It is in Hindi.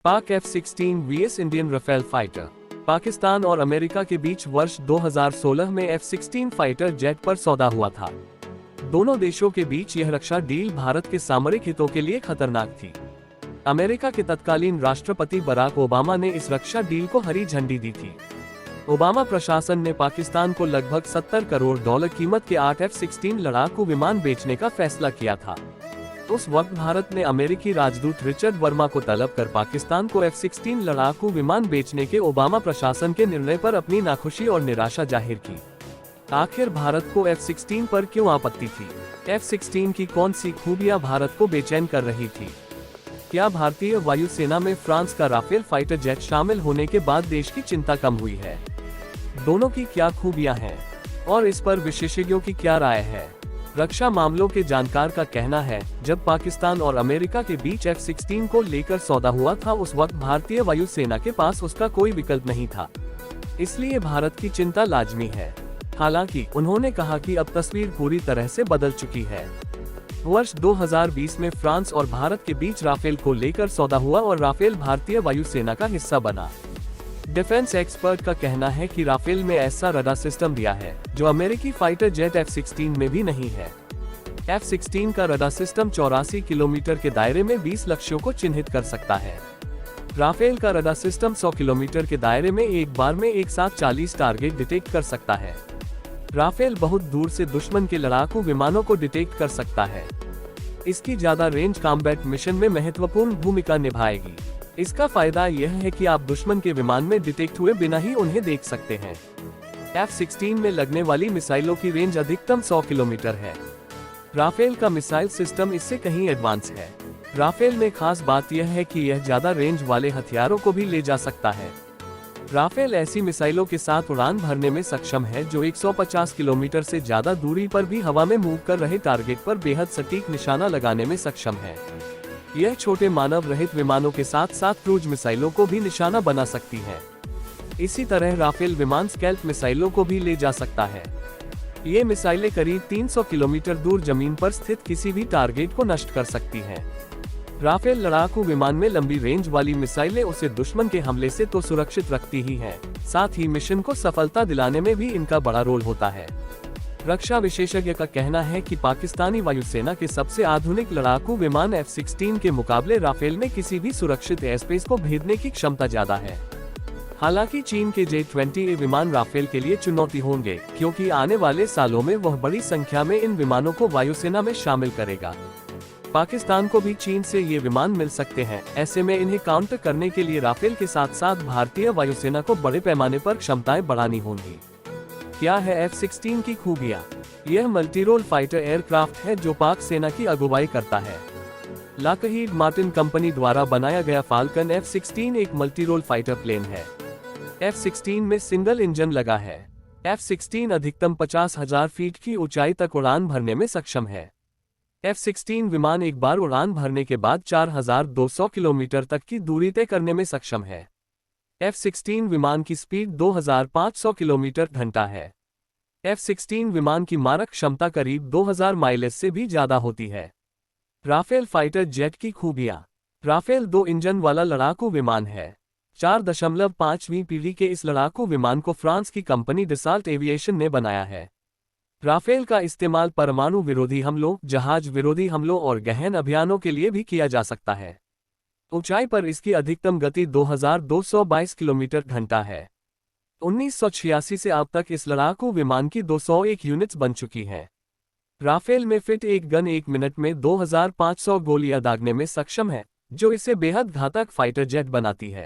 पाक F-16 VS Indian Rafale fighter. Pakistan और अमेरिका के बीच वर्ष 2016 में F-16 फाइटर जेट पर सौदा हुआ था। दोनों देशों के बीच यह रक्षा डील भारत के सामरिक हितों के लिए खतरनाक थी। अमेरिका के तत्कालीन राष्ट्रपति बराक ओबामा ने इस रक्षा डील को हरी झंडी दी थी। ओबामा प्रशासन ने पाकिस्तान को लगभग $70 करोड़ कीमत के 8 F-16 लड़ाकू विमान बेचने का फैसला किया था। उस वक्त भारत ने अमेरिकी राजदूत रिचर्ड वर्मा को तलब कर पाकिस्तान को F-16 लड़ाकू विमान बेचने के ओबामा प्रशासन के निर्णय पर अपनी नाखुशी और निराशा जाहिर की। आखिर भारत को F-16 पर क्यों आपत्ति थी? F-16 की कौन सी खूबियां भारत को बेचैन कर रही थी? क्या भारतीय वायुसेना में फ्रांस का राफेल फाइटर जेट शामिल होने के बाद देश की चिंता कम हुई है? दोनों की क्या खूबियां हैं और इस पर विशेषज्ञों की क्या राय है? रक्षा मामलों के जानकार का कहना है, जब पाकिस्तान और अमेरिका के बीच F-16 को लेकर सौदा हुआ था, उस वक्त भारतीय वायुसेना के पास उसका कोई विकल्प नहीं था। इसलिए भारत की चिंता लाजमी है। हालांकि उन्होंने कहा कि अब तस्वीर पूरी तरह से बदल चुकी है। वर्ष 2020 में फ्रांस और भारत के बीच राफेल को लेकर सौदा हुआ और राफेल भारतीय वायुसेना का हिस्सा बना। डिफेंस एक्सपर्ट का कहना है कि राफेल में ऐसा रडार सिस्टम दिया है जो अमेरिकी फाइटर जेट F-16 में भी नहीं है। F-16 का रडार सिस्टम 84 किलोमीटर के दायरे में 20 लक्ष्यों को चिन्हित कर सकता है। राफेल का रडार सिस्टम 100 किलोमीटर के दायरे में एक बार में एक साथ 40 टारगेट डिटेक्ट कर सकता है। राफेल बहुत दूर से दुश्मन के लड़ाकू विमानों को डिटेक्ट कर सकता है। इसकी ज्यादा रेंज कॉम्बैट मिशन में महत्वपूर्ण भूमिका निभाएगी। इसका फायदा यह है कि आप दुश्मन के विमान में डिटेक्ट हुए बिना ही उन्हें देख सकते हैं। F-16 में लगने वाली मिसाइलों की रेंज अधिकतम 100 किलोमीटर है। राफेल का मिसाइल सिस्टम इससे कहीं एडवांस है। राफेल में खास बात यह है कि यह ज्यादा रेंज वाले हथियारों को भी ले जा सकता है। राफेल ऐसी मिसाइलों के साथ उड़ान भरने में सक्षम है जो 150 किलोमीटर से ज्यादा दूरी पर भी हवा में मूव कर रहे टारगेट पर बेहद सटीक निशाना लगाने में सक्षम है। यह छोटे मानव रहित विमानों के साथ साथ क्रूज मिसाइलों को भी निशाना बना सकती है। इसी तरह राफेल विमान स्कैल्प मिसाइलों को भी ले जा सकता है। ये मिसाइलें करीब 300 किलोमीटर दूर जमीन पर स्थित किसी भी टारगेट को नष्ट कर सकती हैं। राफेल लड़ाकू विमान में लंबी रेंज वाली मिसाइलें उसे दुश्मन के हमले से तो सुरक्षित रखती ही हैं, साथ ही मिशन को सफलता दिलाने में भी इनका बड़ा रोल होता है। रक्षा विशेषज्ञ का कहना है कि पाकिस्तानी वायुसेना के सबसे आधुनिक लड़ाकू विमान F-16 के मुकाबले राफेल में किसी भी सुरक्षित एयरस्पेस को भेदने की क्षमता ज्यादा है। हालांकि चीन के J-20A विमान राफेल के लिए चुनौती होंगे, क्योंकि आने वाले सालों में वह बड़ी संख्या में इन विमानों को वायुसेना में शामिल करेगा। पाकिस्तान को भी चीन से ये विमान मिल सकते हैं। ऐसे में इन्हें काउंटर करने के लिए राफेल के साथ साथ भारतीय वायुसेना को बड़े पैमाने पर क्षमताएं बढ़ानी होंगी। क्या है F-16 की खूबियां? यह मल्टीरोल फाइटर एयरक्राफ्ट है जो पाक सेना की अगुवाई करता है। लॉकहीड मार्टिन कंपनी द्वारा बनाया गया फाल्कन F-16 एक मल्टीरोल फाइटर प्लेन है। F-16 में सिंगल इंजन लगा है। F-16 अधिकतम 50,000 फीट की ऊंचाई तक उड़ान भरने में सक्षम है। F-16 विमान एक बार उड़ान भरने के बाद 4,200 किलोमीटर तक की दूरी तय करने में सक्षम है। F-16 विमान की स्पीड 2,500 किलोमीटर घंटा है। F-16 विमान की मारक क्षमता करीब 2,000 माइलेज से भी ज्यादा होती है। राफेल फाइटर जेट की खूबियां। राफेल 2 इंजन वाला लड़ाकू विमान है। 4.5वीं पीढ़ी के इस लड़ाकू विमान को फ्रांस की कंपनी डसाल्ट एविएशन ने बनाया है। राफेल का इस्तेमाल परमाणु विरोधी हमलों, जहाज विरोधी हमलों और गहन अभियानों के लिए भी किया जा सकता है। ऊंचाई पर इसकी अधिकतम गति 2,222 किलोमीटर घंटा है। 1986 से अब तक इस लड़ाकू विमान की 201 यूनिट्स बन चुकी हैं। राफेल में फिट एक गन 1 मिनट में 2,500 गोलियां दागने में सक्षम है, जो इसे बेहद घातक फाइटर जेट बनाती है।